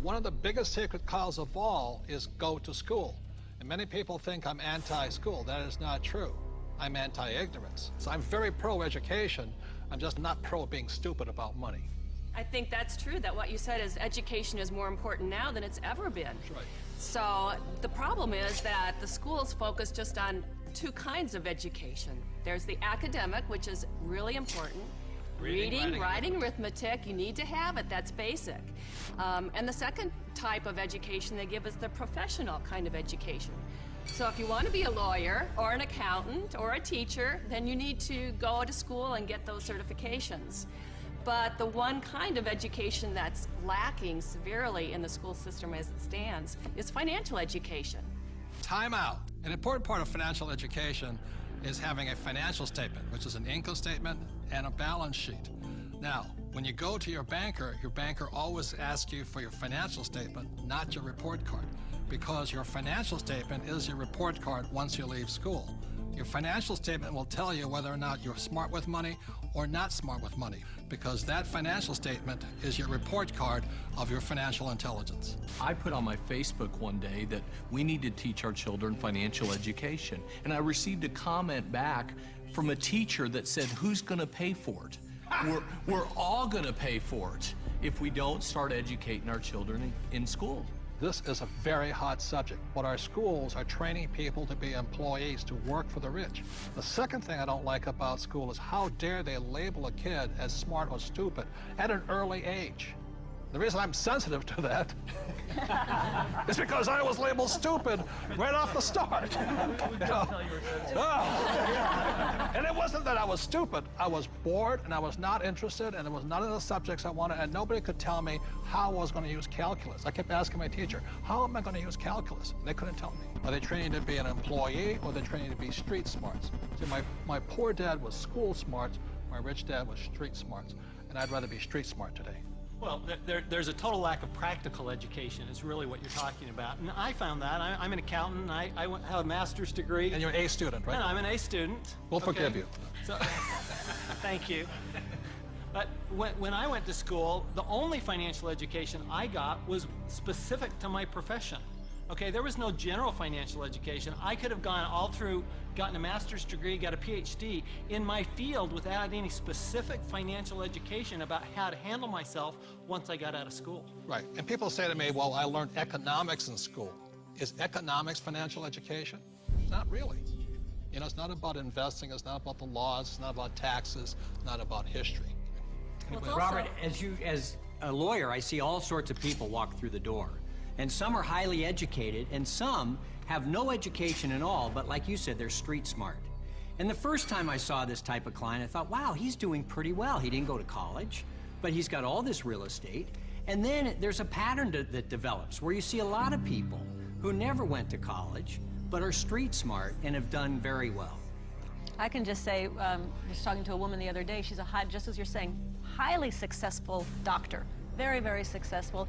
One of the biggest sacred cows of all is go to school. And many people think I'm anti-school. That is not true. I'm anti-ignorance. So I'm very pro-education. I'm just not pro being stupid about money. I think that's true, that what you said is education is more important now than it's ever been. That's right. So the problem is that the schools focus just on two kinds of education. There's the academic, which is really important. Reading, writing, arithmetic, you need to have it, that's basic. And the second type of education they give is the professional kind of education. So if you want to be a lawyer or an accountant or a teacher, then you need to go to school and get those certifications. But the one kind of education that's lacking severely in the school system as it stands is financial education. Time out. An important part of financial education is having a financial statement, which is an income statement and a balance sheet. Now, when you go to your banker always asks you for your financial statement, not your report card, because your financial statement is your report card once you leave school. Your financial statement will tell you whether or not you're smart with money or not smart with money, because that financial statement is your report card of your financial intelligence. I put on my Facebook one day that we need to teach our children financial education, and I received a comment back from a teacher that said, who's going to pay for it? We're all going to pay for it if we don't start educating our children in school. This is a very hot subject, but our schools are training people to be employees, to work for the rich. The second thing I don't like about school is how dare they label a kid as smart or stupid at an early age. The reason I'm sensitive to that is because I was labeled stupid right off the start. And it wasn't that I was stupid. I was bored, and I was not interested, and it was none of the subjects I wanted, and nobody could tell me how I was going to use calculus. I kept asking my teacher, how am I going to use calculus? And they couldn't tell me. Are they training to be an employee, or are they training to be street smarts? See, my poor dad was school smarts, my rich dad was street smarts, and I'd rather be street smart today. Well, there's a total lack of practical education is really what you're talking about. And I found that. I'm an accountant, and I have a master's degree. And you're an A student, right? And I'm an A student. We'll forgive you. So, thank you. But when I went to school, the only financial education I got was specific to my profession. Okay, there was no general financial education. I could have gone all through, gotten a master's degree, got a PhD in my field without any specific financial education about how to handle myself once I got out of school. Right, and people say to me, well, I learned economics in school. Is economics financial education? Not really. You know, it's not about investing, it's not about the laws, it's not about taxes, it's not about history. Well, Robert, as a lawyer, I see all sorts of people walk through the door. And some are highly educated, and some have no education at all, but like you said, they're street smart. And the first time I saw this type of client, I thought, wow, he's doing pretty well. He didn't go to college, but he's got all this real estate. And then there's a pattern that develops where you see a lot of people who never went to college, but are street smart and have done very well. I can just say, I was talking to a woman the other day, she's just as you're saying, highly successful doctor. Very, very successful.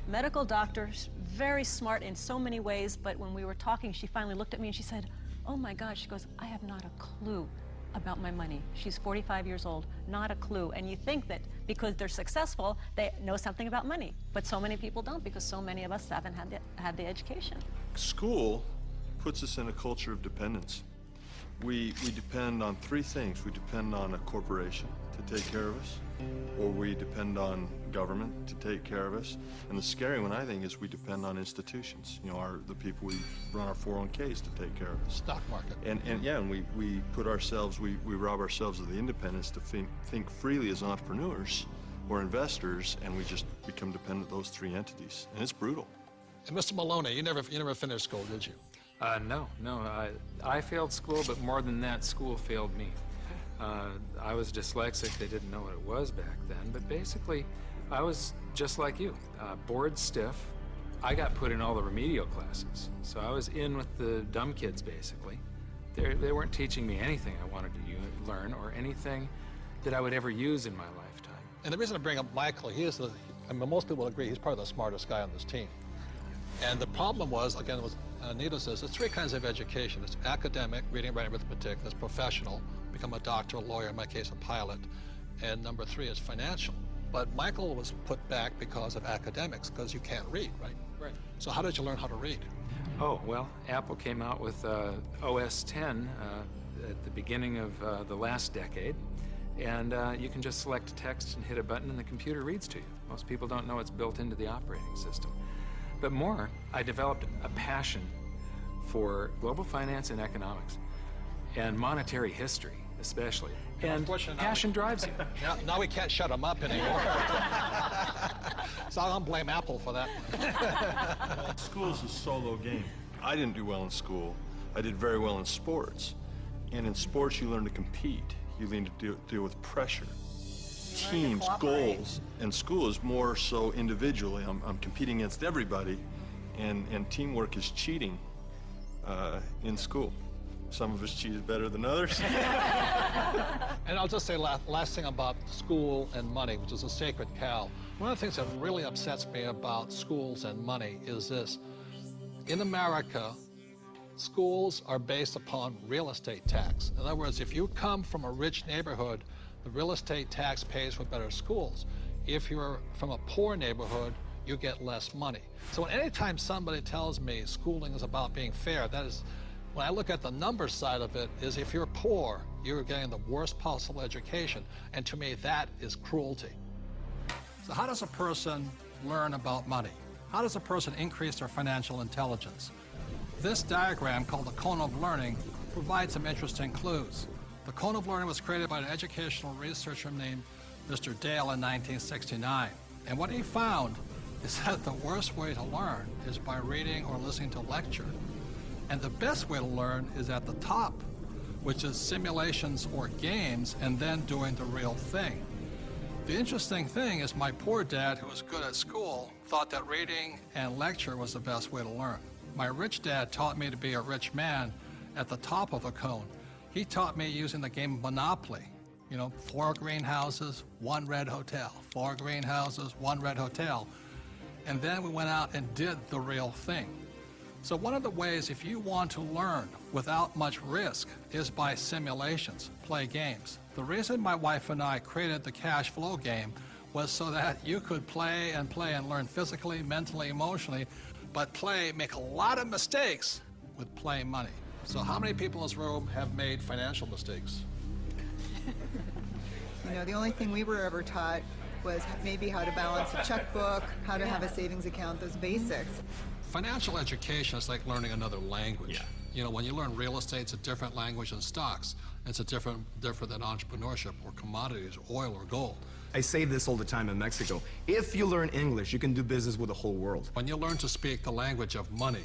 Medical doctor, very smart in so many ways, but when we were talking, she finally looked at me and she said, oh my God, she goes, I have not a clue about my money. She's 45 years old, not a clue. And you think that because they're successful, they know something about money. But so many people don't, because so many of us haven't had the education. School puts us in a culture of dependence. We depend on three things. We depend on a corporation to take care of us, or we depend on government to take care of us. And the scary one, I think, is we depend on institutions. You know, the people we run our 401ks to take care of us. Stock market. And we put ourselves, we rob ourselves of the independence to think freely as entrepreneurs or investors, and we just become dependent on those three entities. And it's brutal. And Mr. Maloney, you never finished school, did you? No. I failed school, but more than that, school failed me. I was dyslexic. They didn't know what it was back then, but basically, I was just like you, bored stiff. I got put in all the remedial classes, so I was in with the dumb kids, basically. They weren't teaching me anything I wanted to learn or anything that I would ever use in my lifetime. And the reason I bring up Michael, most people agree he's probably the smartest guy on this team. And the problem was, again, what Anita says, there's three kinds of education. It's academic, reading, writing, arithmetic. That's professional, become a doctor, a lawyer, in my case, a pilot. And number three is financial. But Michael was put back because of academics, because you can't read, right? Right. So how did you learn how to read? Oh, well, Apple came out with OS 10 at the beginning of the last decade. And you can just select text and hit a button and the computer reads to you. Most people don't know it's built into the operating system. But more, I developed a passion for global finance and economics, and monetary history especially. And passion drives you. Now we can't shut them up anymore. So I'm gonna blame Apple for that. School is a solo game. I didn't do well in school. I did very well in sports. And in sports, you learn to compete. You learn to deal with pressure, teams, goals. And school is more so individually. I'm competing against everybody, and teamwork is cheating in school. Some of us cheated better than others. And I'll just say last thing about school and money, which is a sacred cow. One of the things that really upsets me about schools and money is this. In America, schools are based upon real estate tax. In other words, if you come from a rich neighborhood, the real estate tax pays for better schools. If you're from a poor neighborhood, you get less money. So anytime somebody tells me schooling is about being fair, that is, when I look at the numbers side of it, is if you're poor, you're getting the worst possible education. And to me, that is cruelty. So how does a person learn about money? How does a person increase their financial intelligence? This diagram, called the cone of learning, provides some interesting clues. The cone of learning was created by an educational researcher named Mr. Dale in 1969. And what he found is that the worst way to learn is by reading or listening to lecture. And the best way to learn is at the top, which is simulations or games, and then doing the real thing. The interesting thing is my poor dad, who was good at school, thought that reading and lecture was the best way to learn. My rich dad taught me to be a rich man at the top of the cone. He taught me using the game of Monopoly. You know, 4 greenhouses, 1 red hotel. 4 greenhouses, 1 red hotel. And then we went out and did the real thing. So one of the ways, if you want to learn without much risk, is by simulations, play games. The reason my wife and I created the cash flow game was so that you could play and learn physically, mentally, emotionally, but make a lot of mistakes with playing money. So how many people in this room have made financial mistakes? You know, the only thing we were ever taught was maybe how to balance a checkbook, how to have a savings account, those basics. Financial education is like learning another language. Yeah. You know, when you learn real estate, it's a different language than stocks. It's a different than entrepreneurship or commodities, oil or gold. I say this all the time in Mexico. If you learn English, you can do business with the whole world. When you learn to speak the language of money,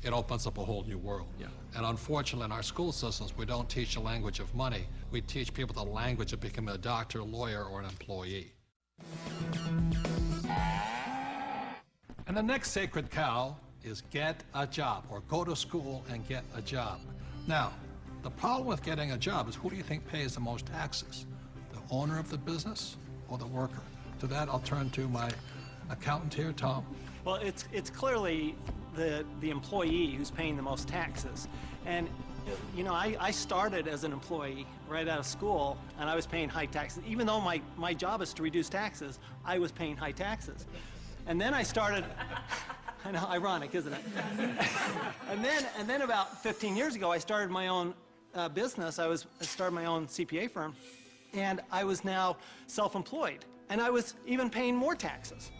it opens up a whole new world. Yeah. And unfortunately, in our school systems, we don't teach the language of money. We teach people the language of becoming a doctor, lawyer, or an employee. And the next sacred cow is get a job, or go to school and get a job. Now, the problem with getting a job is, who do you think pays the most taxes? The owner of the business or the worker? To that, I'll turn to my accountant here, Tom. Well, it's clearly the employee who's paying the most taxes. And you know, I started as an employee right out of school, and I was paying high taxes. Even though my job is to reduce taxes, I was paying high taxes. And then I started, I know, ironic, isn't it? and then about 15 years ago, I started my own business. I started my own CPA firm, and I was now self-employed, and I was even paying more taxes.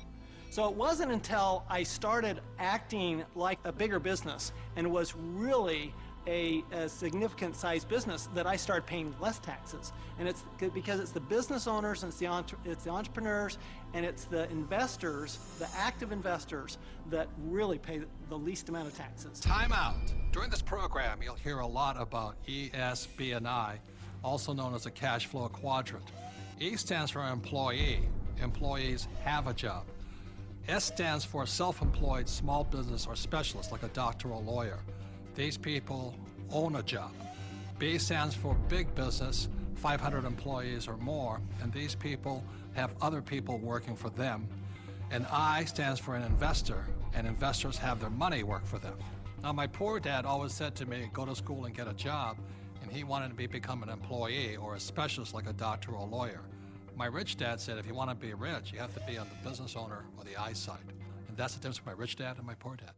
So it wasn't until I started acting like a bigger business and was really a significant sized business that I started paying less taxes. And it's because it's the business owners, and it's the entrepreneurs, and it's the investors, the active investors, that really pay the least amount of taxes. Time out. During this program, you'll hear a lot about E, S, B, and I, also known as the cash flow quadrant. E stands for employee. Employees have a job. S stands for self-employed small business or specialist, like a doctor or lawyer. These people own a job. B stands for big business, 500 employees or more, and these people have other people working for them. And I stands for an investor, and investors have their money work for them. Now, my poor dad always said to me, go to school and get a job, and he wanted to become an employee or a specialist like a doctor or a lawyer. My rich dad said, if you want to be rich, you have to be on the business owner or the I side. And that's the difference between my rich dad and my poor dad.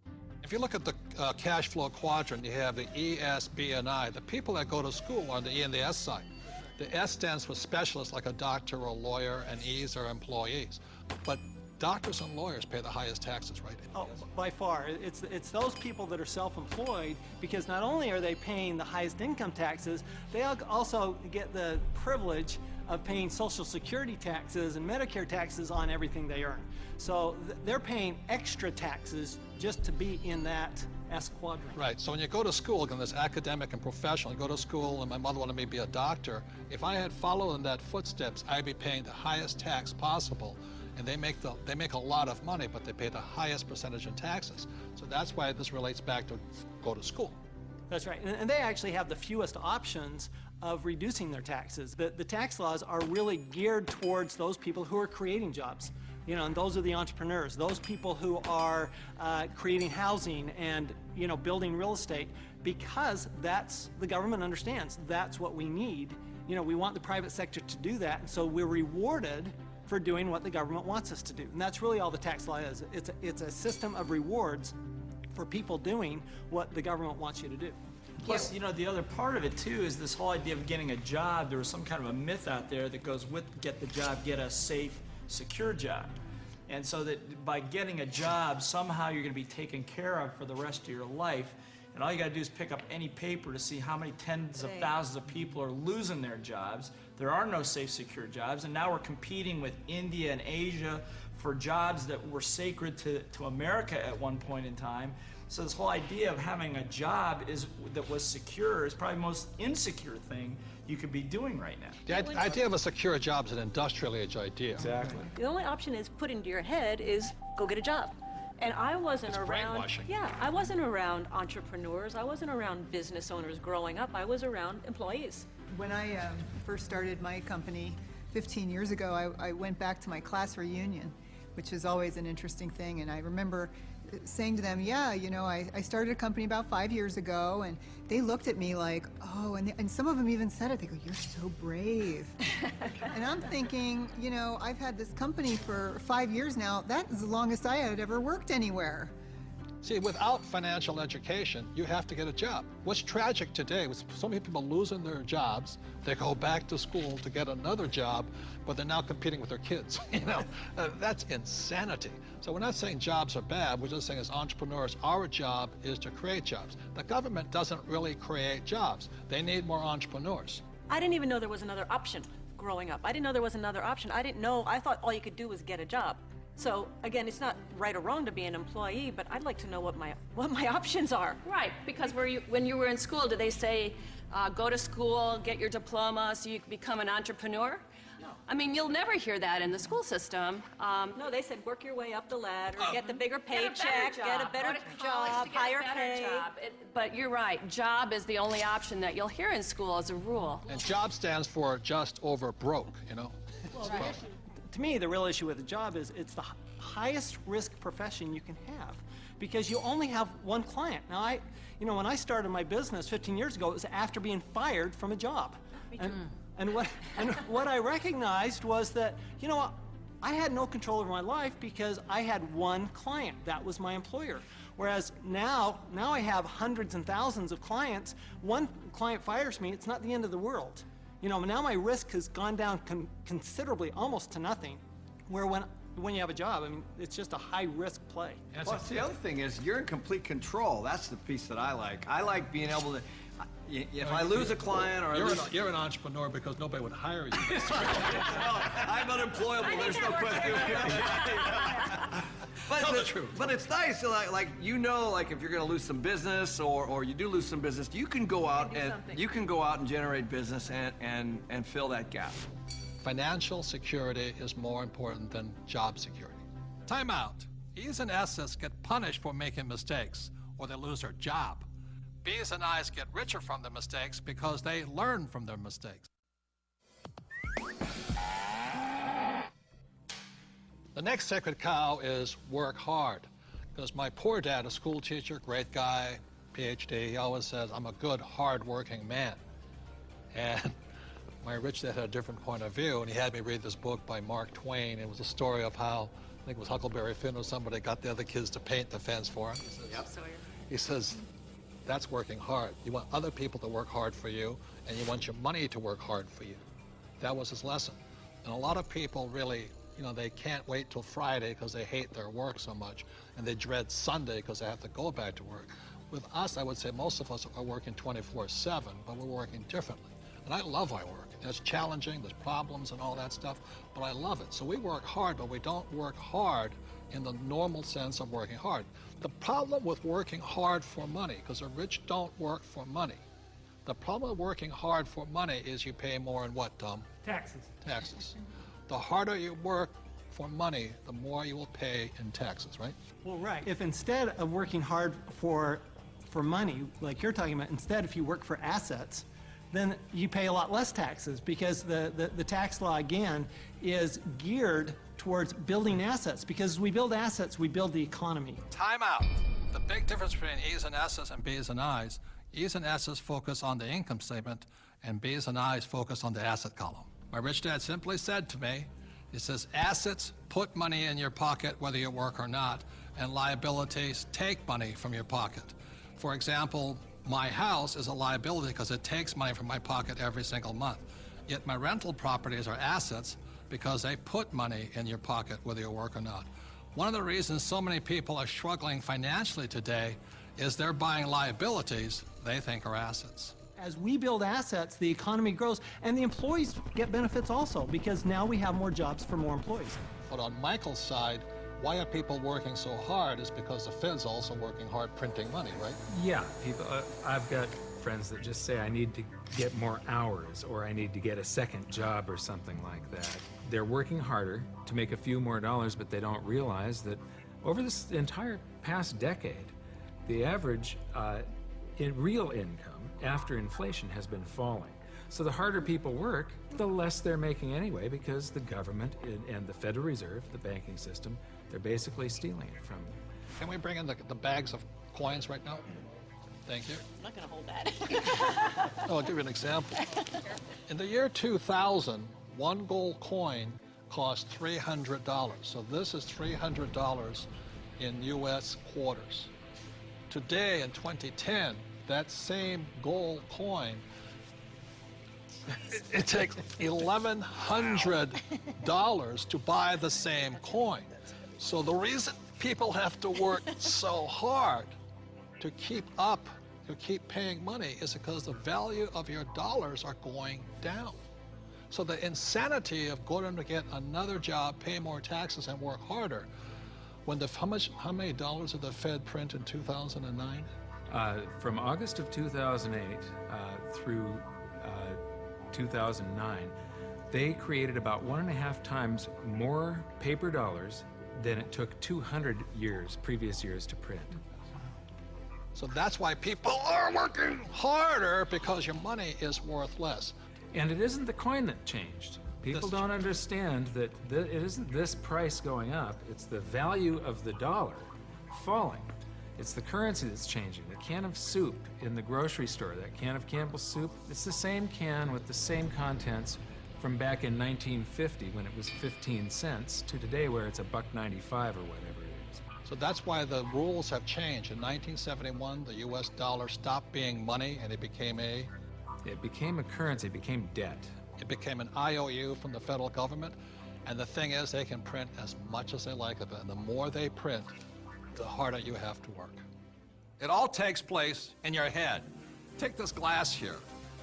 If you look at the cash flow quadrant, you have the E, S, B, and I. The people that go to school are on the E and the S side. The S stands for specialists, like a doctor or a lawyer, and E's are employees. But doctors and lawyers pay the highest taxes, right? Oh, by far. It's those people that are self-employed, because not only are they paying the highest income taxes, they also get the privilege of paying Social Security taxes and Medicare taxes on everything they earn. So they're paying extra taxes just to be in that S quadrant. Right, so when you go to school, again, this academic and professional, you go to school, and my mother wanted me to be a doctor. If I had followed in that footsteps, I'd be paying the highest tax possible. And they make a lot of money, but they pay the highest percentage in taxes. So that's why this relates back to go to school. That's right, and they actually have the fewest options of reducing their taxes. The tax laws are really geared towards those people who are creating jobs. You know, and those are the entrepreneurs, those people who are creating housing and, you know, building real estate, because the government understands that's what we need. You know, we want the private sector to do that, and so we're rewarded for doing what the government wants us to do. And that's really all the tax law is. It's a system of rewards for people doing what the government wants you to do. Plus, you know, the other part of it, too, is this whole idea of getting a job. There was some kind of a myth out there that goes with get the job, get a safe, secure job. And so that by getting a job, somehow you're going to be taken care of for the rest of your life. And all you got to do is pick up any paper to see how many tens of thousands of people are losing their jobs. There are no safe, secure jobs. And now we're competing with India and Asia for jobs that were sacred to America at one point in time. So this whole idea of having a job that was secure is probably the most insecure thing you could be doing right now. The idea of a secure job is an industrial age idea. Exactly. The only option is put into your head is go get a job. And I wasn't around, brainwashing. Yeah, I wasn't around entrepreneurs. I wasn't around business owners growing up. I was around employees. When I first started my company 15 years ago, I went back to my class reunion, which is always an interesting thing. And I remember saying to them, yeah, you know, I started a company about 5 years ago, and they looked at me like, oh, and some of them even said it. They go, you're so brave. And I'm thinking, you know, I've had this company for 5 years now. That is the longest I had ever worked anywhere. See, without financial education, you have to get a job. What's tragic today with so many people losing their jobs, they go back to school to get another job, but they're now competing with their kids. You know, that's insanity. So we're not saying jobs are bad. We're just saying as entrepreneurs, our job is to create jobs. The government doesn't really create jobs. They need more entrepreneurs. I didn't even know there was another option growing up. I didn't know there was another option. I didn't know. I thought all you could do was get a job. So again, it's not right or wrong to be an employee, but I'd like to know what my options are. Right, because when you were in school, did they say, go to school, get your diploma so you can become an entrepreneur? No. I mean, you'll never hear that in the school system. No, they said work your way up the ladder, get the bigger Get a paycheck, get a better job, higher pay. But you're right, job is the only option that you'll hear in school as a rule. And job stands for just over broke, you know. Well, to me, the real issue with the job is it's the highest risk profession you can have, because you only have one client. Now, you know, when I started my business 15 years ago, it was after being fired from a job. And what I recognized was that, you know what, I had no control over my life because I had one client. That was my employer. Whereas now I have hundreds and thousands of clients. One client fires me, it's not the end of the world. You know, now my risk has gone down considerably, almost to nothing, where when you have a job, I mean, it's just a high-risk play. Plus, the other thing is you're in complete control. That's the piece that I like. I like being able to, if I lose a client or you're an entrepreneur because nobody would hire you. I'm unemployable, there's no question. Tell the truth. But it's nice, like you know, like if you're going to lose some business or you do lose some business, you can go out and generate business and fill that gap. Financial security is more important than job security. Time out. E's and S's get punished for making mistakes, or they lose their job. B's and I's get richer from their mistakes because they learn from their mistakes. The next sacred cow is work hard. Because my poor dad, a school teacher, great guy, PhD, he always says, I'm a good, hard-working man. And My rich dad had a different point of view, and he had me read this book by Mark Twain. It was a story of how, I think it was Huckleberry Finn or somebody, got the other kids to paint the fence for him. He says, that's working hard. You want other people to work hard for you, and you want your money to work hard for you. That was his lesson. And a lot of people really, you know, they can't wait till Friday because they hate their work so much, and they dread Sunday because they have to go back to work. With us, I would say most of us are working 24/7, but we're working differently. And I love my work. And it's challenging, there's problems and all that stuff, but I love it. So we work hard, but we don't work hard in the normal sense of working hard. The problem with working hard for money, because the rich don't work for money. The problem with working hard for money is you pay more in what, Tom? Taxes. Taxes. The harder you work for money, the more you will pay in taxes, right? Well, right. If instead of working hard for money, like you're talking about, instead if you work for assets, then you pay a lot less taxes, because the tax law, again, is geared towards building assets, because as we build assets, we build the economy. Time out. The big difference between E's and S's and B's and I's, E's and S's focus on the income statement, and B's and I's focus on the asset column. My rich dad simply said to me, he says, assets put money in your pocket whether you work or not, and liabilities take money from your pocket. For example, my house is a liability because it takes money from my pocket every single month. Yet my rental properties are assets because they put money in your pocket whether you work or not. One of the reasons so many people are struggling financially today is they're buying liabilities they think are assets. As we build assets, the economy grows, and the employees get benefits also, because now we have more jobs for more employees. But on Michael's side, why are people working so hard is because the Fed's also working hard printing money, right? Yeah, people. I've got friends that just say I need to get more hours, or I need to get a second job or something like that. They're working harder to make a few more dollars, but they don't realize that over this entire past decade, the average in real income after inflation has been falling. So the harder people work, the less they're making anyway, because the government and the Federal Reserve, the banking system, they're basically stealing it from them. Can we bring in the bags of coins right now? Thank you. I'm not going to hold that. Oh, I'll give you an example. In the year 2000, one gold coin cost $300. So this is $300 in U.S. quarters. Today, in 2010, that same gold coin, it takes $1,100 to buy the same coin. So the reason people have to work so hard to keep paying money is because the value of your dollars are going down. So the insanity of going to get another job, pay more taxes, and work harder, when how many dollars did the Fed print in 2009? From August of 2008 through 2009, they created about 1.5 times more paper dollars than it took 200 previous years to print. So that's why people are working harder, because your money is worth less. And it isn't the coin that changed. People don't understand that it isn't this price going up, it's the value of the dollar falling. It's the currency that's changing. The can of soup in the grocery store, that can of Campbell's soup, it's the same can with the same contents from back in 1950 when it was 15 cents to today where it's $1.95 or whatever it is. So that's why the rules have changed. In 1971, the US dollar stopped being money and it became a currency, it became debt. It became an IOU from the federal government. And the thing is, they can print as much as they like of it. And the more they print, the harder you have to work. It all takes place in your head. Take this glass here.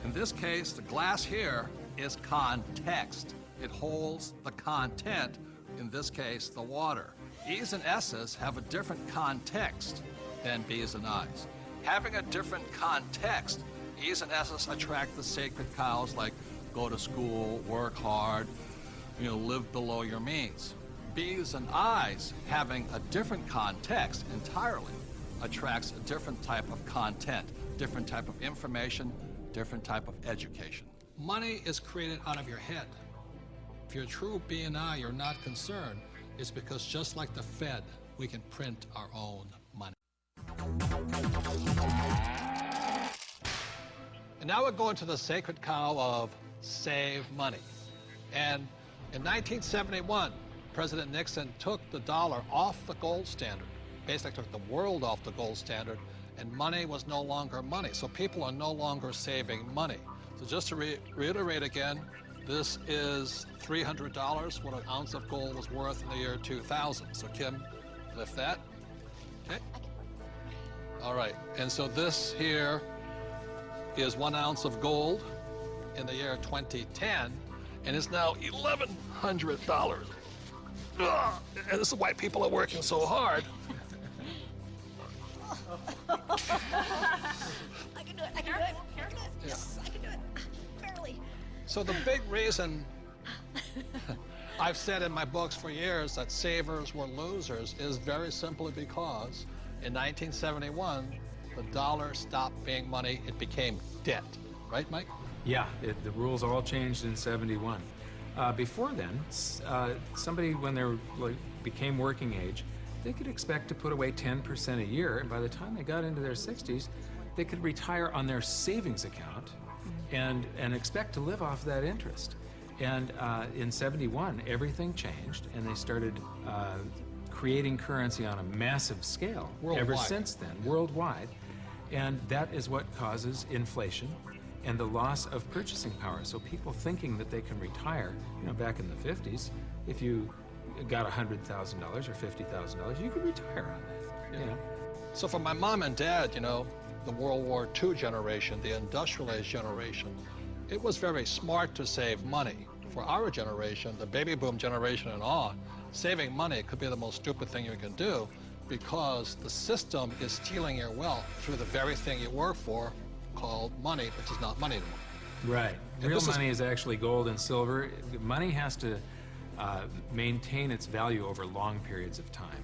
In this case, the glass here is context. It holds the content, in this case, the water. E's and S's have a different context than B's and I's. Having a different context, E's and S's attract the sacred cows like go to school, work hard, live below your means. B's and I's, having a different context entirely, attracts a different type of content, different type of information, different type of education. Money is created out of your head. If you're a true B and I, you're not concerned. It's because just like the Fed, we can print our own money. And now we're going to the sacred cow of save money. And in 1971, President Nixon took the dollar off the gold standard, basically took the world off the gold standard, and money was no longer money. So people are no longer saving money. So just to reiterate again, this is $300, what an ounce of gold was worth in the year 2000. So Kim, lift that. Okay. All right, and so this here is 1 ounce of gold in the year 2010, and it's now $1,100. Ugh, and this is why people are working so hard. I can do it. I can do it. Yes, I can do it. Barely. So the big reason I've said in my books for years that savers were losers is very simply because in 1971, the dollar stopped being money. It became debt. Right, Mike? Yeah, the rules all changed in '71. Before then, somebody, when they became working age, they could expect to put away 10% a year, and by the time they got into their 60s, they could retire on their savings account and expect to live off that interest. And in '71, everything changed, and they started creating currency on a massive scale. Worldwide. Ever since then, worldwide. And that is what causes inflation and the loss of purchasing power. So people thinking that they can retire, back in the 50s, if you got $100,000 or $50,000, you could retire on that. Yeah. So for my mom and dad, the World War II generation, the industrial age generation, it was very smart to save money. For our generation, the baby boom generation and on, saving money could be the most stupid thing you can do because the system is stealing your wealth through the very thing you work for, called money, which is not money anymore. Right. Real money is actually gold and silver. Money has to maintain its value over long periods of time.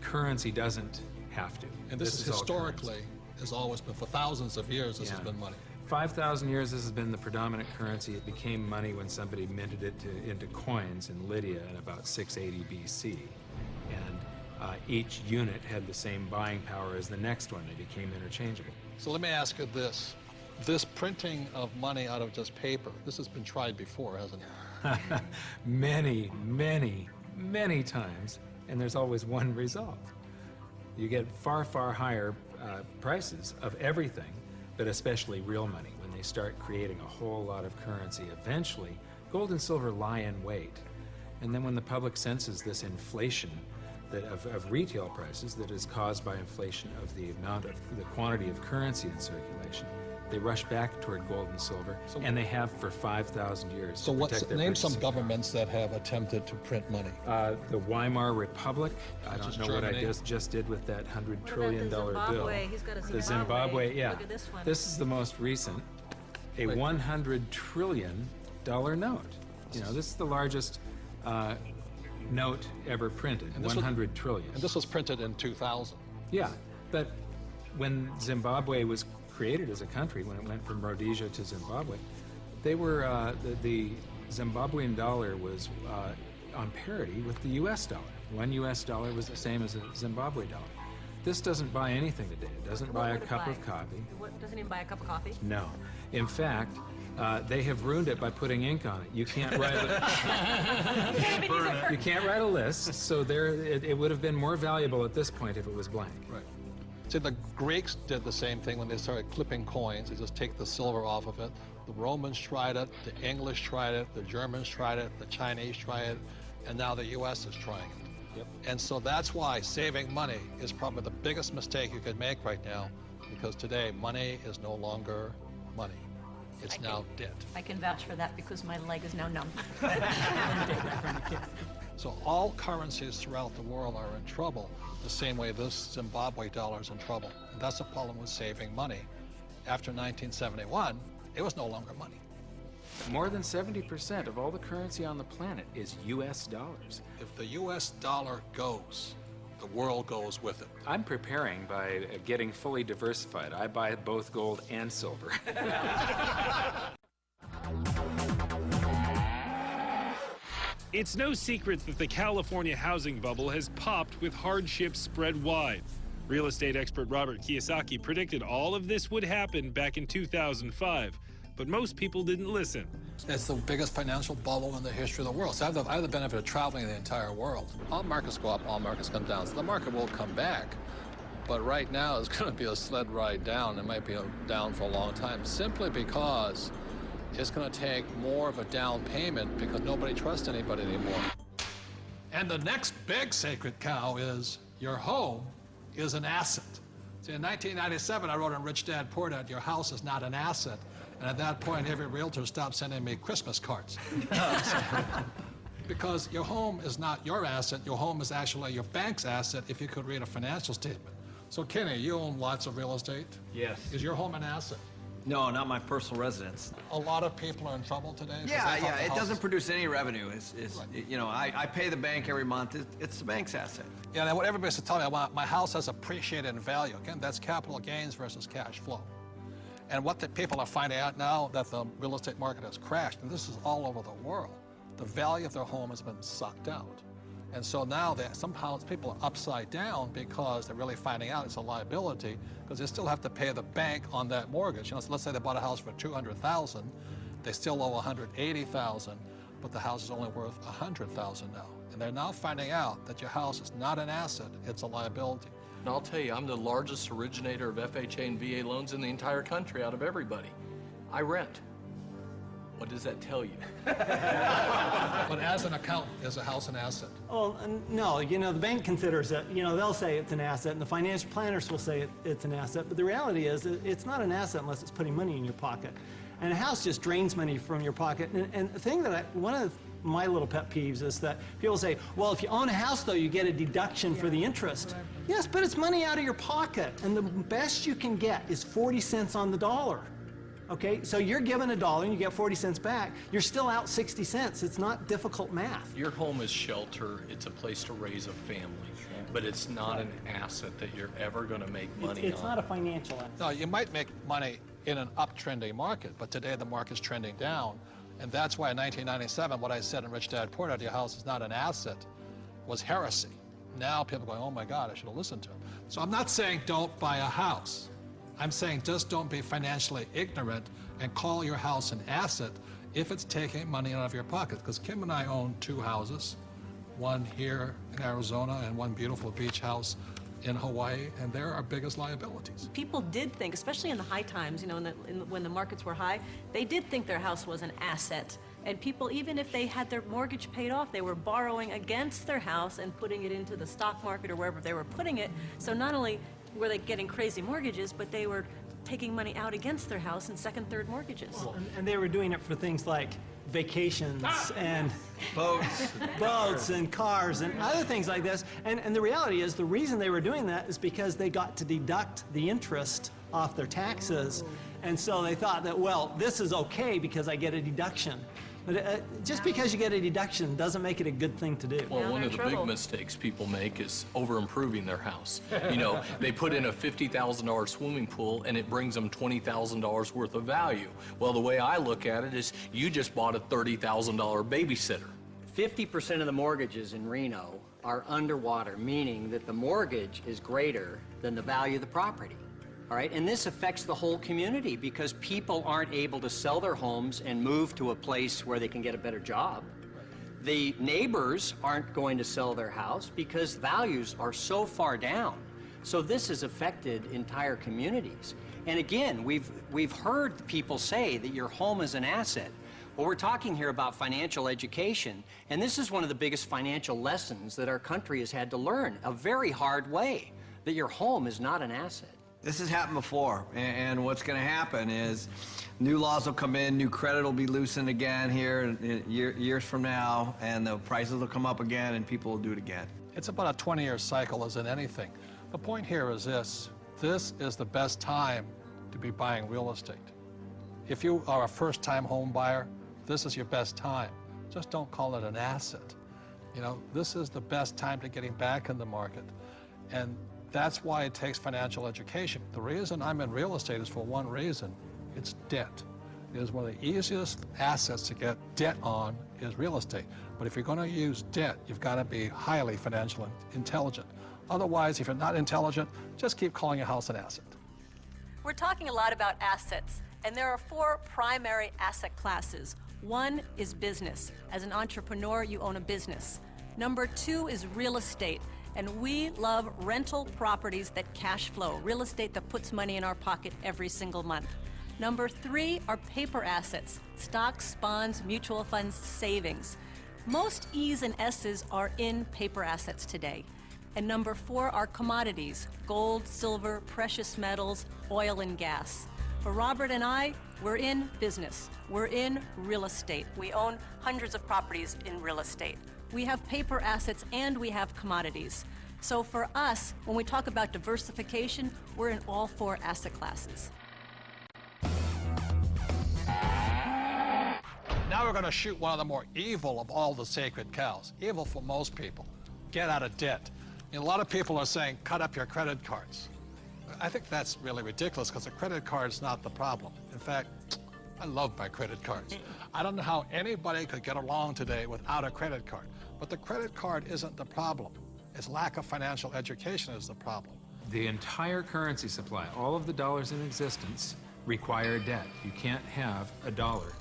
Currency doesn't have to. And this is historically, has always been, for thousands of years, this has been money. 5,000 years, this has been the predominant currency. It became money when somebody minted it into coins in Lydia in about 680 BC. And each unit had the same buying power as the next one. They became interchangeable. So let me ask you this. This printing of money out of just paper, this has been tried before, hasn't it? Many, many, many times, and there's always one result. You get far, far higher prices of everything, but especially real money. When they start creating a whole lot of currency, eventually gold and silver lie in wait. And then when the public senses this inflation of retail prices that is caused by inflation of the quantity of currency in circulation, they rush back toward gold and silver, and they have for 5,000 years. So name some governments that have attempted to print money. The Weimar Republic. I don't know what I just did with that $100 trillion bill. He's got a Zimbabwe. The Zimbabwe, yeah. Look at this one. This is the most recent, a $100 trillion note. This is the largest note ever printed, 100 trillion. And this was printed in 2000. Yeah, but when Zimbabwe was created as a country, when it went from Rhodesia to Zimbabwe, they were, the Zimbabwean dollar was on parity with the US dollar. $1 US was the same as a Zimbabwe dollar. This doesn't buy anything today. It doesn't buy a cup of coffee. Doesn't even buy a cup of coffee? No. In fact, they have ruined it by putting ink on it. You can't write you can't write a list, so it would have been more valuable at this point if it was blank. Right. See, the Greeks did the same thing when they started clipping coins. They just take the silver off of it. The Romans tried it, the English tried it, the Germans tried it, the Chinese tried it, and now the US is trying it. Yep. And so that's why saving money is probably the biggest mistake you could make right now, because today money is no longer money. It's now debt. I can vouch for that because my leg is now numb. So all currencies throughout the world are in trouble, the same way this Zimbabwe dollar is in trouble. And that's the problem with saving money. After 1971, it was no longer money. More than 70% of all the currency on the planet is US dollars. If the US dollar goes, the world goes with it. I'm preparing by getting fully diversified. I buy both gold and silver. It's no secret that the California housing bubble has popped with hardships spread wide. Real estate expert Robert Kiyosaki predicted all of this would happen back in 2005. but most people didn't listen. It's the biggest financial bubble in the history of the world. So I have the benefit of traveling the entire world. All markets go up, all markets come down. So the market will come back. But right now, it's going to be a sled ride down. It might be down for a long time, simply because it's going to take more of a down payment because nobody trusts anybody anymore. And the next big sacred cow is your home is an asset. See, in 1997, I wrote in Rich Dad, Poor Dad, your house is not an asset. And at that point, every realtor stopped sending me Christmas cards. Because your home is not your asset. Your home is actually your bank's asset if you could read a financial statement. So, Kenny, you own lots of real estate? Yes. Is your home an asset? No, not my personal residence. A lot of people are in trouble today? Yeah, it doesn't produce any revenue. You know, I pay the bank every month. It's the bank's asset. Yeah, and what everybody's to tell me, my house has appreciated in value. Again, that's capital gains versus cash flow. And what the people are finding out now that the real estate market has crashed, and this is all over the world, the value of their home has been sucked out. And so now somehow people are upside down because they're really finding out it's a liability because they still have to pay the bank on that mortgage. You know, so let's say they bought a house for $200,000, they still owe $180,000, but the house is only worth $100,000 now. And they're now finding out that your house is not an asset, it's a liability. And I'll tell you, I'm the largest originator of FHA and VA loans in the entire country out of everybody. I rent. What does that tell you? But as an accountant, is a house an asset? Oh, no, you know, the bank considers it, you know, they'll say it's an asset, and the financial planners will say it's an asset, but the reality is it's not an asset unless it's putting money in your pocket. And a house just drains money from your pocket. And the thing that one of my little pet peeves is that people say, well, if you own a house, though, you get a deduction for the interest. Yes, but it's money out of your pocket, and the best you can get is 40 cents on the dollar. Okay, so you're given $1 and you get 40 cents back. You're still out 60 cents. It's not difficult math. Your home is shelter. It's a place to raise a family. But it's not an asset that you're ever going to make money on. It's not a financial asset. No, you might make money in an uptrending market, but today the market's trending down. And that's why in 1997, what I said in Rich Dad, Poor Dad, your house is not an asset, was heresy. Now people are going, oh my God, I should have listened to him. So I'm not saying don't buy a house. I'm saying just don't be financially ignorant and call your house an asset if it's taking money out of your pocket. Because Kim and I own 2 houses, one here in Arizona and one beautiful beach house in Hawaii, and they're our biggest liabilities. People did think, especially in the high times, you know, when the markets were high, they did think their house was an asset. And people, even if they had their mortgage paid off, they were borrowing against their house and putting it into the stock market or wherever they were putting it. So not only were they getting crazy mortgages, but they were taking money out against their house in second, third mortgages. Well, and they were doing it for things like vacations and boats and cars and other things like this. And the reality is the reason they were doing that is because they got to deduct the interest off their taxes. And so they thought that, well, this is okay because I get a deduction. But just because you get a deduction doesn't make it a good thing to do. Well, one of the big mistakes people make is over-improving their house. You know, they put in a $50,000 swimming pool and it brings them $20,000 worth of value. Well, the way I look at it is you just bought a $30,000 babysitter. 50% of the mortgages in Reno are underwater, meaning that the mortgage is greater than the value of the property. All right, and this affects the whole community because people aren't able to sell their homes and move to a place where they can get a better job. The neighbors aren't going to sell their house because values are so far down. So this has affected entire communities. And again, we've heard people say that your home is an asset. Well, we're talking here about financial education, and this is one of the biggest financial lessons that our country has had to learn, a very hard way, that your home is not an asset. This has happened before, and what's going to happen is new laws will come in, new credit will be loosened again here years from now, and the prices will come up again, and people will do it again. It's about a 20-year cycle as in anything. The point here is this is the best time to be buying real estate. If you are a first-time home buyer, this is your best time. Just don't call it an asset. You know, this is the best time to getting back in the market. And that's why it takes financial education. The reason I'm in real estate is for one reason. It's debt. It is one of the easiest assets to get debt on is real estate. But if you're going to use debt, you've got to be highly financially intelligent. Otherwise, if you're not intelligent, just keep calling your house an asset. We're talking a lot about assets. And there are 4 primary asset classes. One is business. As an entrepreneur, you own a business. Number 2 is real estate. And we love rental properties that cash flow, real estate that puts money in our pocket every single month. Number 3 are paper assets, stocks, bonds, mutual funds, savings. Most E's and S's are in paper assets today. And number 4 are commodities, gold, silver, precious metals, oil and gas. For Robert and I, we're in business. We're in real estate. We own hundreds of properties in real estate. We have paper assets and we have commodities. So for us, when we talk about diversification, we're in all 4 asset classes. Now we're going to shoot one of the more evil of all the sacred cows. Evil for most people. Get out of debt. And a lot of people are saying, cut up your credit cards. I think that's really ridiculous because a credit card is not the problem. In fact, I love my credit cards. I don't know how anybody could get along today without a credit card. But the credit card isn't the problem. It's lack of financial education is the problem. The entire currency supply, all of the dollars in existence, require debt. You can't have a dollar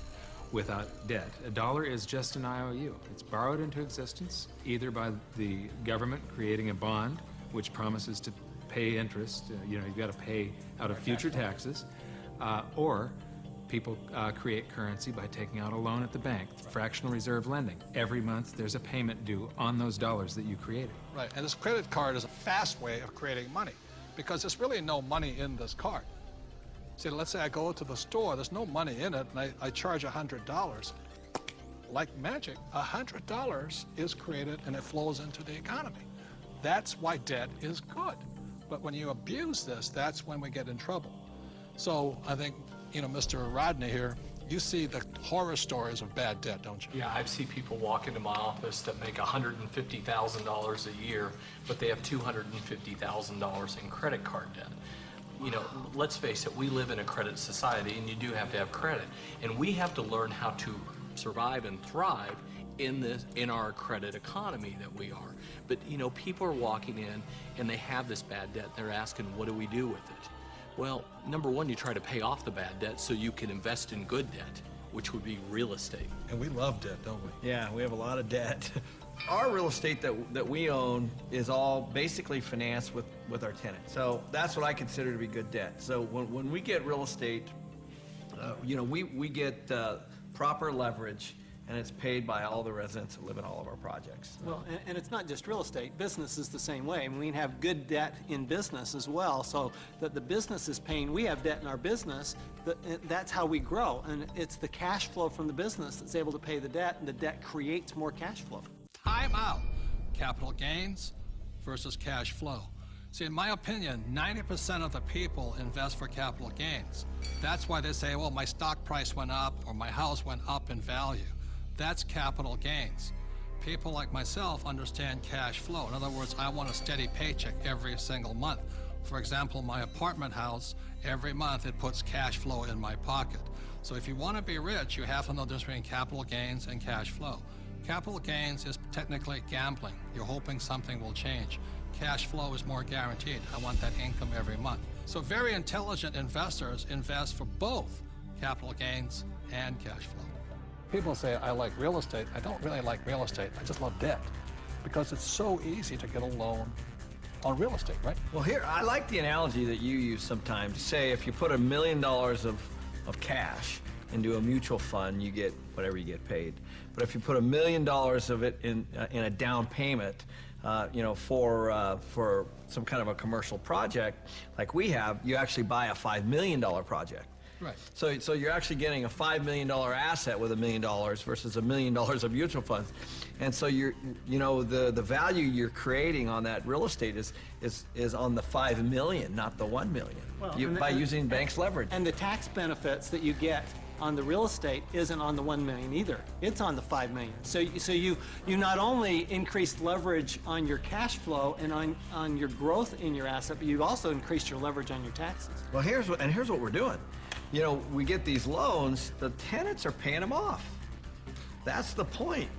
without debt. A dollar is just an IOU. It's borrowed into existence either by the government creating a bond which promises to pay interest, you've got to pay out of future taxes, or people create currency by taking out a loan at the bank, fractional reserve lending. Every month there's a payment due on those dollars that you created. Right, and this credit card is a fast way of creating money because there's really no money in this card. See, let's say I go to the store, there's no money in it, and I charge $100. Like magic, $100 is created and it flows into the economy. That's why debt is good. But when you abuse this, that's when we get in trouble. So I think, Mr. Rodney here, you see the horror stories of bad debt, don't you? Yeah, I've seen people walk into my office that make $150,000 a year, but they have $250,000 in credit card debt. Let's face it, we live in a credit society and you do have to have credit. And we have to learn how to survive and thrive in our credit economy that we are. But, people are walking in and they have this bad debt. They're asking, what do we do with it? Well, number one, you try to pay off the bad debt so you can invest in good debt, which would be real estate. And we love debt, don't we? Yeah, we have a lot of debt. Our real estate that we own is all basically financed with our tenants. So that's what I consider to be good debt. So when we get real estate, we get proper leverage, and it's paid by all the residents that live in all of our projects. Well, and it's not just real estate. Business is the same way. I mean, we can have good debt in business as well, so that the business is paying. We have debt in our business. That's how we grow, and it's the cash flow from the business that's able to pay the debt, and the debt creates more cash flow. Time out. Capital gains versus cash flow. See, in my opinion, 90% of the people invest for capital gains. That's why they say, well, my stock price went up or my house went up in value. That's capital gains. People like myself understand cash flow. In other words, I want a steady paycheck every single month. For example, my apartment house, every month it puts cash flow in my pocket. So if you want to be rich, you have to know the difference between capital gains and cash flow. Capital gains is technically gambling. You're hoping something will change. Cash flow is more guaranteed. I want that income every month. So very intelligent investors invest for both capital gains and cash flow. People say, I like real estate. I don't really like real estate. I just love debt because it's so easy to get a loan on real estate, right? Well, here, I like the analogy that you use sometimes. Say if you put $1 million of cash into a mutual fund, you get whatever you get paid. But if you put $1 million of it in a down payment, for some kind of a commercial project like we have, you actually buy a $5 million project. Right. So you're actually getting a $5 million asset with $1 million versus $1 million of mutual funds, and so the value you're creating on that real estate is on the $5 million, not the $1 million. Well, by using banks' leverage. And the tax benefits that you get on the real estate isn't on the $1 million either. It's on the $5 million. So you not only increased leverage on your cash flow and on your growth in your asset, but you've also increased your leverage on your taxes. Well, here's what we're doing. We get these loans, the tenants are paying them off. That's the point.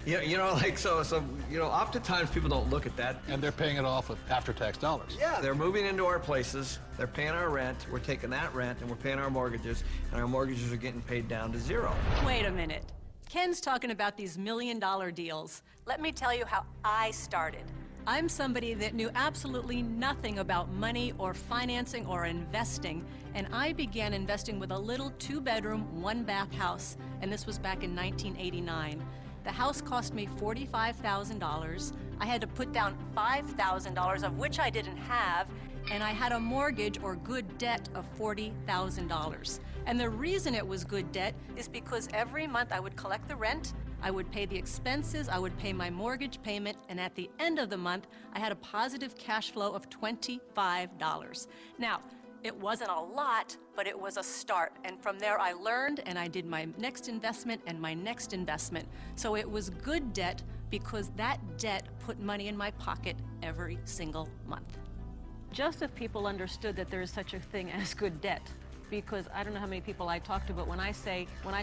You know, like, so, you know, oftentimes people don't look at that. And they're paying it off with after-tax dollars. Yeah, they're moving into our places, they're paying our rent, we're taking that rent, and we're paying our mortgages, and our mortgages are getting paid down to zero. Wait a minute. Ken's talking about these million-dollar deals. Let me tell you how I started. I'm somebody that knew absolutely nothing about money or financing or investing, and I began investing with a little 2-bedroom, 1-bath house, and this was back in 1989. The house cost me $45,000. I had to put down $5,000, of which I didn't have, and I had a mortgage or good debt of $40,000. And the reason it was good debt is because every month I would collect the rent, I would pay the expenses, I would pay my mortgage payment, and at the end of the month, I had a positive cash flow of $25. Now, it wasn't a lot, but it was a start. And from there, I learned, and I did my next investment and my next investment. So it was good debt because that debt put money in my pocket every single month. Just if people understood that there is such a thing as good debt, because I don't know how many people I talk to, but when I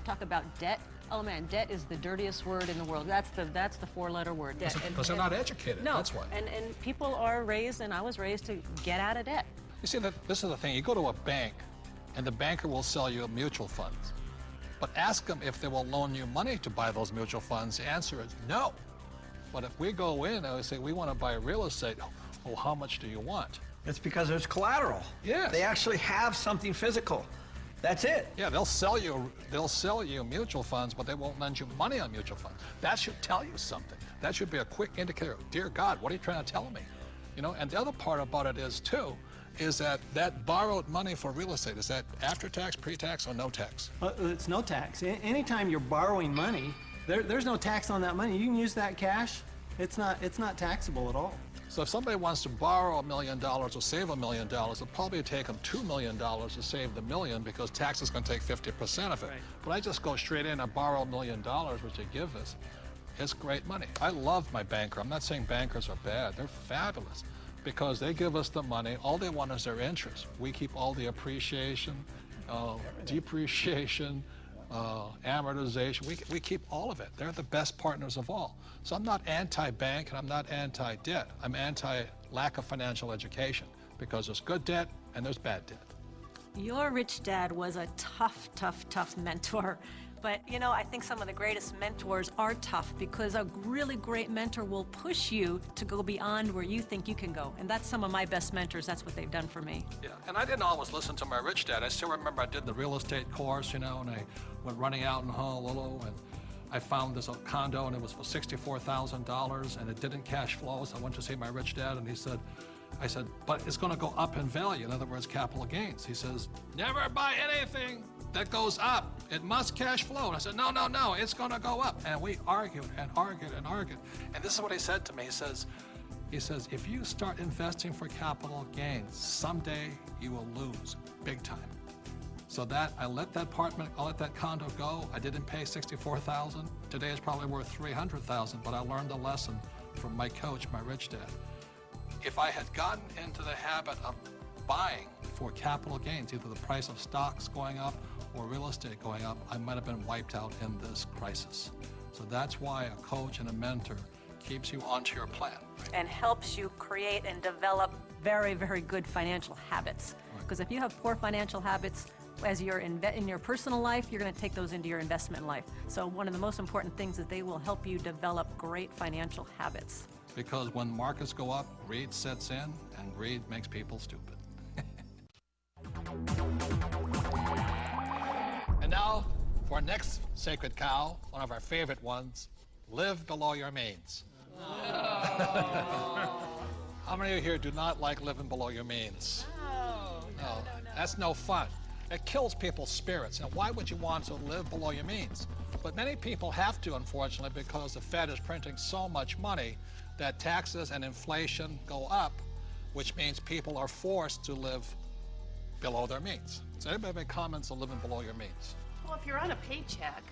talk about debt, oh man, debt is the dirtiest word in the world. That's the 4-letter word, debt. Because they're not educated, no, that's why. And people are raised, and I was raised to get out of debt. You see, this is the thing. You go to a bank, and the banker will sell you mutual funds. But ask them if they will loan you money to buy those mutual funds. The answer is no. But if we go in and we say, we want to buy real estate, oh, how much do you want? It's because there's collateral. Yes. They actually have something physical. That's it. Yeah, they'll sell you mutual funds, but they won't lend you money on mutual funds. That should tell you something. That should be a quick indicator. Dear God, what are you trying to tell me? You know, and the other part about it is, too, is that borrowed money for real estate, is that after tax, pre-tax, or no tax? It's no tax. Anytime you're borrowing money, there's no tax on that money. You can use that cash. It's not taxable at all. So if somebody wants to borrow $1 million or save $1 million, it'll probably take them $2 million to save the million because tax is going to take 50% of it. Right. But I just go straight in and borrow $1 million, which they give us. It's great money. I love my banker. I'm not saying bankers are bad. They're fabulous because they give us the money. All they want is their interest. We keep all the appreciation, depreciation, amortization. We keep all of it. They're the best partners of all. So I'm not anti-bank and I'm not anti-debt. I'm anti-lack of financial education because there's good debt and there's bad debt. Your rich dad was a tough mentor. But, you know, I think some of the greatest mentors are tough because a really great mentor will push you to go beyond where you think you can go. And that's some of my best mentors. That's what they've done for me. Yeah, and I didn't always listen to my rich dad. I still remember I did the real estate course, you know, and I went running out in Honolulu, and I found this condo, and it was for $64,000, and it didn't cash flow, so I went to see my rich dad, and I said, but it's going to go up in value. In other words, capital gains. He says, never buy anything that goes up. It must cash flow. And I said, no, it's going to go up. And we argued and argued and argued. And this is what he said to me. He says, if you start investing for capital gains, someday you will lose big time. So I let that condo go. I didn't pay $64,000. Today it's probably worth $300,000, but I learned a lesson from my coach, my rich dad. If I had gotten into the habit of buying for capital gains, either the price of stocks going up or real estate going up, I might have been wiped out in this crisis. So that's why a coach and a mentor keeps you onto your plan. And helps you create and develop very, very good financial habits. Because if you have poor financial habits, as you're in your personal life, you're going to take those into your investment life. So one of the most important things is they will help you develop great financial habits. Because when markets go up, greed sets in, and greed makes people stupid. And now, for our next sacred cow, one of our favorite ones, live below your means. How many of you here do not like living below your means? No. That's no fun. It kills people's spirits. Now, why would you want to live below your means? But many people have to, unfortunately, because the Fed is printing so much money that taxes and inflation go up, which means people are forced to live below their means. So anybody make comments on living below your means? Well, if you're on a paycheck,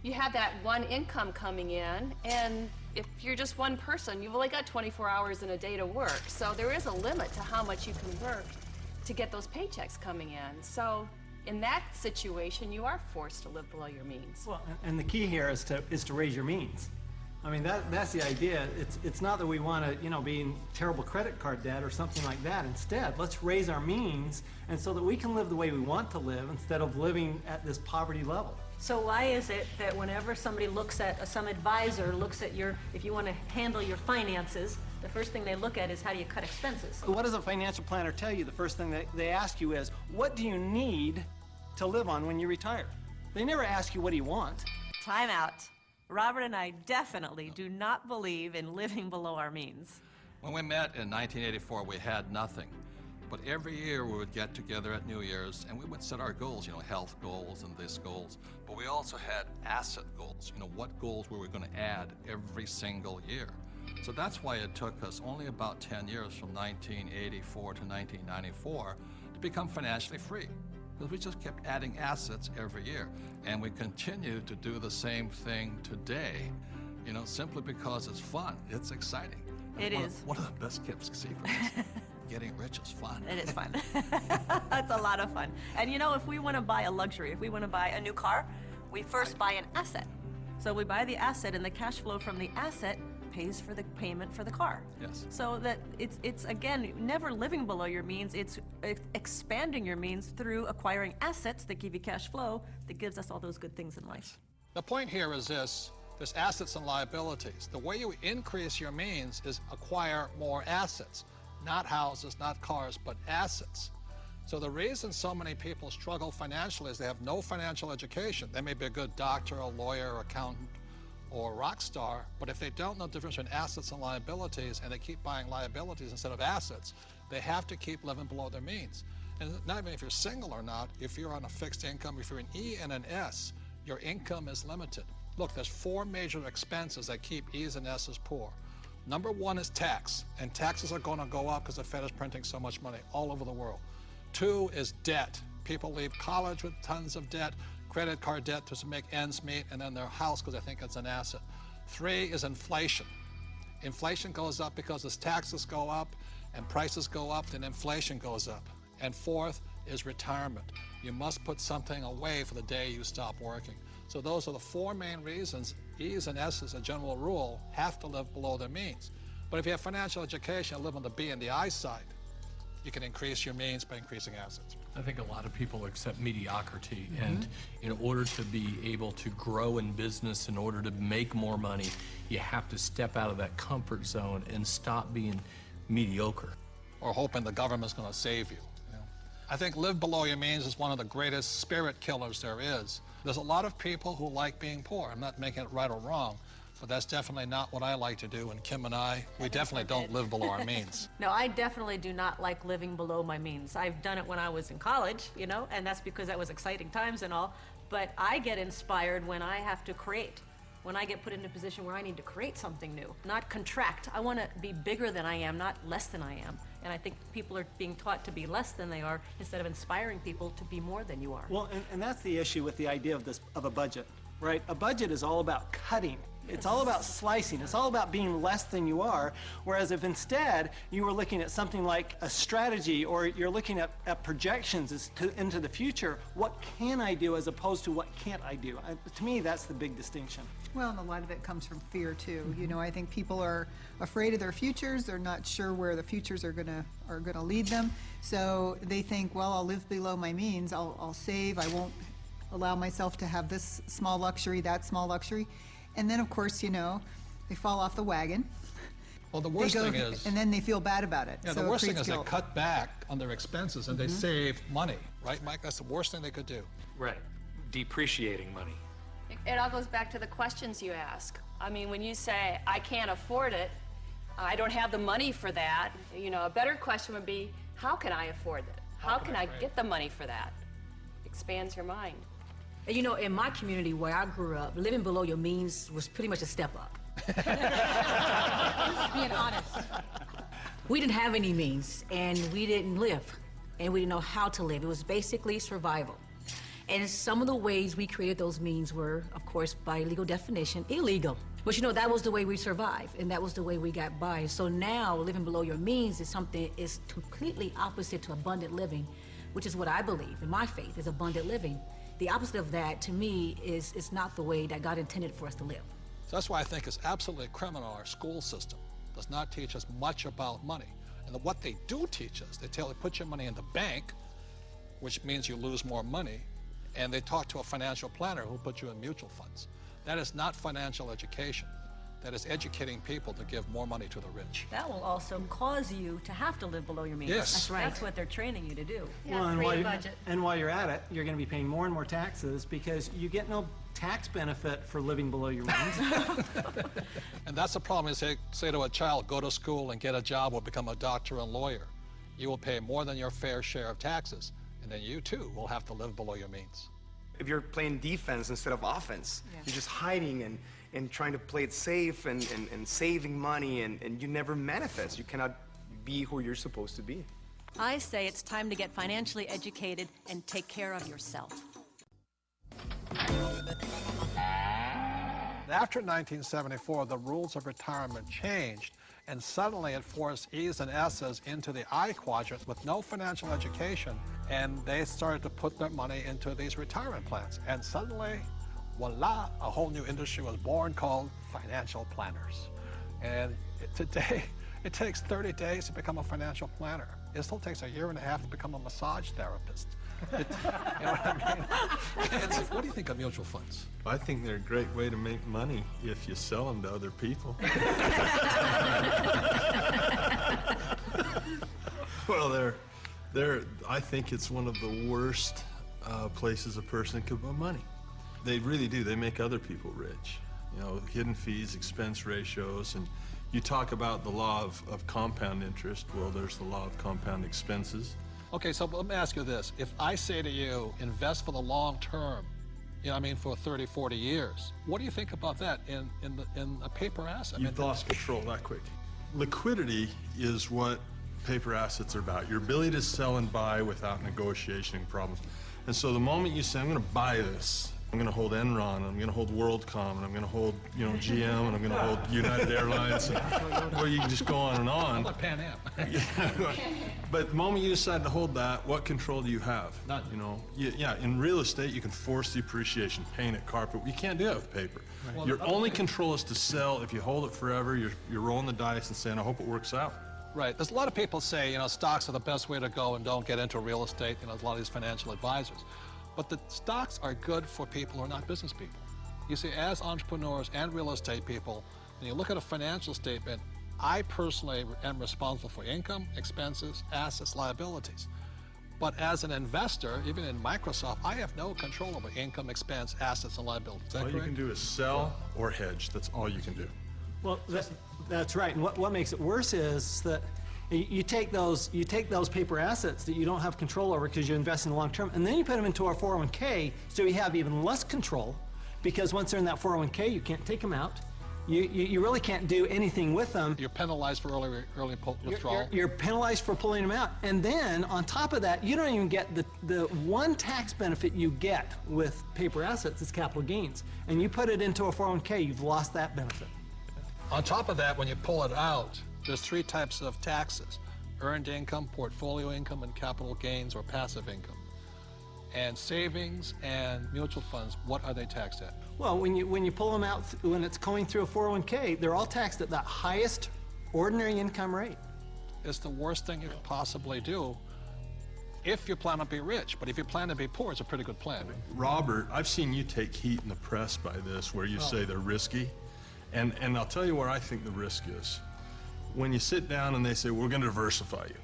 you have that one income coming in, and if you're just one person, you've only got 24 hours in a day to work. So there is a limit to how much you can work to get those paychecks coming in. So in that situation, you are forced to live below your means. Well, and the key here is to raise your means. I mean, that's the idea. It's not that we want to, you know, be in terrible credit card debt or something like that. Instead, let's raise our means, and so that we can live the way we want to live instead of living at this poverty level. So why is it that whenever somebody looks at, some advisor looks at if you want to handle your finances, the first thing they look at is how do you cut expenses? What does a financial planner tell you? The first thing they ask you is, what do you need to live on when you retire? They never ask you, what do you want? Time out. Robert and I definitely do not believe in living below our means. When we met in 1984, we had nothing. But every year we would get together at New Year's and we would set our goals, you know, health goals and this goals. But we also had asset goals, you know, what goals were we going to add every single year. So that's why it took us only about 10 years from 1984 to 1994 to become financially free. Because we just kept adding assets every year. And we continue to do the same thing today, you know, simply because it's fun. It's exciting. It is. One of the best kept secrets. Getting rich is fun. It is fun. It's a lot of fun. And you know, if we want to buy a luxury, if we want to buy a new car, we first buy an asset. So we buy the asset, and the cash flow from the asset pays for the payment for the car. Yes. So that it's again, never living below your means, it's expanding your means through acquiring assets that give you cash flow that gives us all those good things in life. The point here is this, there's assets and liabilities. The way you increase your means is acquire more assets. Not houses, not cars, but assets. So the reason so many people struggle financially is they have no financial education. They may be a good doctor, a lawyer, accountant, or a rock star, but if they don't know the difference between assets and liabilities, and they keep buying liabilities instead of assets, they have to keep living below their means. And not even if you're single or not, if you're on a fixed income, if you're an E and an S, your income is limited. Look, there's 4 major expenses that keep E's and S's poor. Number 1 is tax, and taxes are going to go up because the Fed is printing so much money all over the world. 2 is debt. People leave college with tons of debt, credit card debt to make ends meet, and then their house because they think it's an asset. 3 is inflation. Inflation goes up because as taxes go up and prices go up, then inflation goes up. And 4th is retirement. You must put something away for the day you stop working. So those are the 4 main reasons E's and S's, as a general rule, have to live below their means. But if you have financial education and live on the B and the I side, you can increase your means by increasing assets. I think a lot of people accept mediocrity, and in order to be able to grow in business, in order to make more money, you have to step out of that comfort zone and stop being mediocre. Or hoping the government's going to save you. I think live below your means is one of the greatest spirit killers there is. There's a lot of people who like being poor. I'm not making it right or wrong, but that's definitely not what I like to do. And Kim and I, we definitely don't live below our means. No, I definitely do not like living below my means. I've done it when I was in college, you know, and that's because that was exciting times and all. But I get inspired when I have to create. When I get put in a position where I need to create something new, not contract. I want to be bigger than I am, not less than I am. And I think people are being taught to be less than they are instead of inspiring people to be more than you are. Well, and that's the issue with the idea of a budget, right? A budget is all about cutting. It's all about slicing. It's all about being less than you are. Whereas if instead you were looking at something like a strategy, or you're looking at projections into the future, what can I do as opposed to what can't I do? To me, that's the big distinction. Well, and a lot of it comes from fear too. You know, I think people are afraid of their futures. They're not sure where the futures are gonna lead them. So they think, well, I'll live below my means. I'll save. I won't allow myself to have this small luxury, that small luxury. And then, of course, you know, they fall off the wagon. Well, the worst thing is... And then they feel bad about it. Yeah, so the worst thing is they cut back on their expenses and they save money. Right, Mike? That's the worst thing they could do. Right. Depreciating money. It all goes back to the questions you ask. I mean, when you say, I can't afford it, I don't have the money for that, you know, a better question would be, how can I afford it? How can I get the money for that? Expands your mind. You know, in my community where I grew up, living below your means was pretty much a step up. Being honest. We didn't have any means, and we didn't live, and we didn't know how to live. It was basically survival. And some of the ways we created those means were, of course, by legal definition, illegal. But you know, that was the way we survived, and that was the way we got by. So now, living below your means is something is completely opposite to abundant living, which is what I believe, in my faith, is abundant living. The opposite of that, to me, is not the way that God intended for us to live. So that's why I think it's absolutely criminal our school system does not teach us much about money. And what they do teach us, they tell you put your money in the bank, which means you lose more money, and they talk to a financial planner who put you in mutual funds. That is not financial education. That is educating people to give more money to the rich. That will also cause you to have to live below your means. Yes. That's right. That's what they're training you to do. Well, and while you're at it, you're going to be paying more and more taxes because you get no tax benefit for living below your means. And that's the problem is say to a child, go to school and get a job or become a doctor and lawyer. You will pay more than your fair share of taxes, and then you too will have to live below your means. If you're playing defense instead of offense, you're just hiding and trying to play it safe and saving money, and you never manifest. You cannot be who you're supposed to be. I say it's time to get financially educated and take care of yourself. After 1974, the rules of retirement changed, and suddenly it forced E's and S's into the I quadrant with no financial education, and they started to put their money into these retirement plans. And suddenly, voila, a whole new industry was born called financial planners. And today, it takes 30 days to become a financial planner. It still takes a year and a half to become a massage therapist. You know what I mean? It's like, what do you think of mutual funds? I think they're a great way to make money if you sell them to other people. Well, I think it's one of the worst places a person could put money. They really do. They make other people rich. You know, hidden fees, expense ratios, and you talk about the law of compound interest. Well, there's the law of compound expenses. Okay, so let me ask you this. If I say to you, invest for the long term, you know what I mean, for 30, 40 years, what do you think about that in a paper asset? You've lost control that quick. Liquidity is what paper assets are about. Your ability to sell and buy without negotiation problems. And so the moment you say, I'm going to buy this, I'm going to hold Enron, I'm going to hold WorldCom, and I'm going to hold, GM, and I'm going to hold United Airlines. Well, you can just go on and on. How about Pan Am? But the moment you decide to hold that, what control do you have? None. In real estate, you can force the appreciation, paint it, carpet. You can't do that with paper. Right. Well, your only control is to sell. If you hold it forever, you're rolling the dice and saying, I hope it works out. Right. There's a lot of people say, stocks are the best way to go and don't get into real estate. A lot of these financial advisors. But the stocks are good for people who are not business people. You see, as entrepreneurs and real estate people, when you look at a financial statement, I personally am responsible for income, expenses, assets, liabilities. But as an investor, even in Microsoft, I have no control over income, expense, assets, and liabilities. Is that correct? All you can do is sell or hedge. That's all you can do. Well, that's right. And what makes it worse is that you take those paper assets that you don't have control over because you invest in the long term, and then you put them into our 401k, so you have even less control, because once they're in that 401k, you can't take them out. You really can't do anything with them. You're penalized for early withdrawal. You're penalized for pulling them out, and then on top of that, you don't even get the one tax benefit you get with paper assets is capital gains, and you put it into a 401k, you've lost that benefit. On top of that, when you pull it out, there's 3 types of taxes: earned income, portfolio income, and capital gains or passive income. And savings and mutual funds, what are they taxed at? Well, when you pull them out, when it's going through a 401k, they're all taxed at that highest ordinary income rate. It's the worst thing you could possibly do if you plan to be rich. But if you plan to be poor, it's a pretty good plan. Robert, I've seen you take heat in the press by this, where you say they're risky. And I'll tell you where I think the risk is. When you sit down and they say, we're going to diversify you.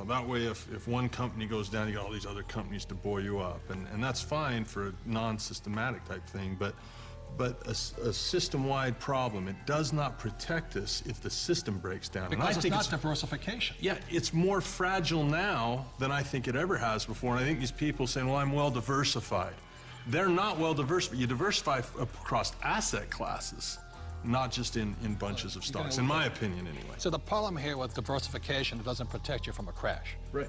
That way if one company goes down, you got all these other companies to buoy you up. And that's fine for a non-systematic type thing, but a system-wide problem, it does not protect us if the system breaks down. Because it's not diversification. Yeah, it's more fragile now than I think it ever has before. And I think these people saying, well, I'm well diversified. They're not well diversified. You diversify across asset classes, not just in bunches of stocks, in my opinion anyway. So the problem here with diversification, it doesn't protect you from a crash. Right.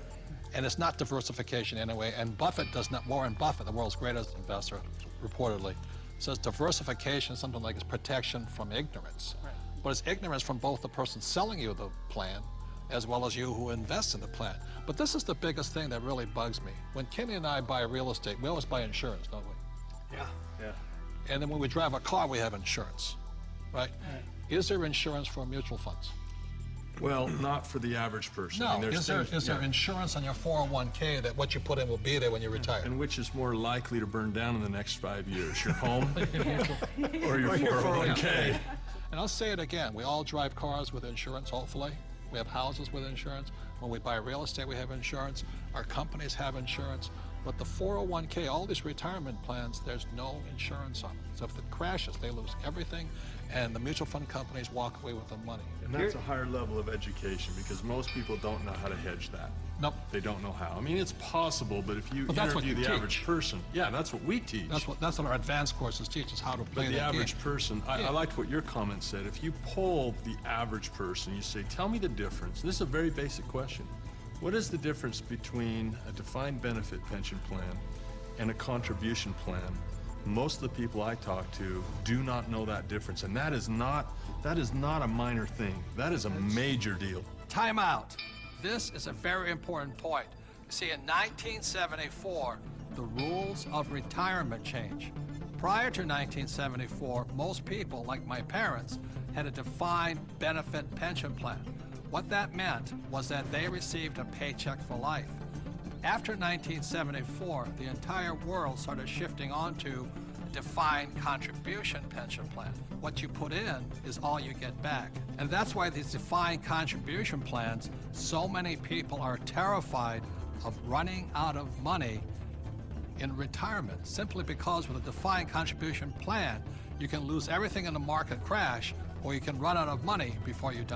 And it's not diversification anyway, and Warren Buffett, the world's greatest investor, reportedly, says diversification is something like it's protection from ignorance. Right. But it's ignorance from both the person selling you the plan as well as you who invest in the plan. But this is the biggest thing that really bugs me. When Kenny and I buy real estate, we always buy insurance, don't we? Yeah. Yeah. And then when we drive a car, we have insurance, right? Is there insurance for mutual funds? Well, not for the average person. No. I mean, Is there insurance on your 401k that what you put in will be there when you retire? And which is more likely to burn down in the next 5 years, your home or your 401k? And I'll say it again, we all drive cars with insurance, hopefully. We have houses with insurance. When we buy real estate, we have insurance. Our companies have insurance. But the 401k, all these retirement plans, there's no insurance on them. So if it crashes, they lose everything, and the mutual fund companies walk away with the money. And that's a higher level of education, because most people don't know how to hedge that. Nope. They don't know how. I mean, it's possible, but if you that's what interview you the teach. average person, yeah, that's what we teach. That's what our advanced courses teach us, how to play But the the average game. person, I liked what your comment said. If you poll the average person, you say, tell me the difference. This is a very basic question. What is the difference between a defined benefit pension plan and a contribution plan? Most of the people I talk to do not know that difference, and that is not a minor thing. That is a major deal. Time out. This is a very important point. See, in 1974, the rules of retirement changed. Prior to 1974, most people, like my parents, had a defined benefit pension plan. What that meant was that they received a paycheck for life. After 1974, the entire world started shifting onto a defined contribution pension plan. What you put in is all you get back. And that's why these defined contribution plans, so many people are terrified of running out of money in retirement, simply because with a defined contribution plan, you can lose everything in the market crash, or you can run out of money before you die.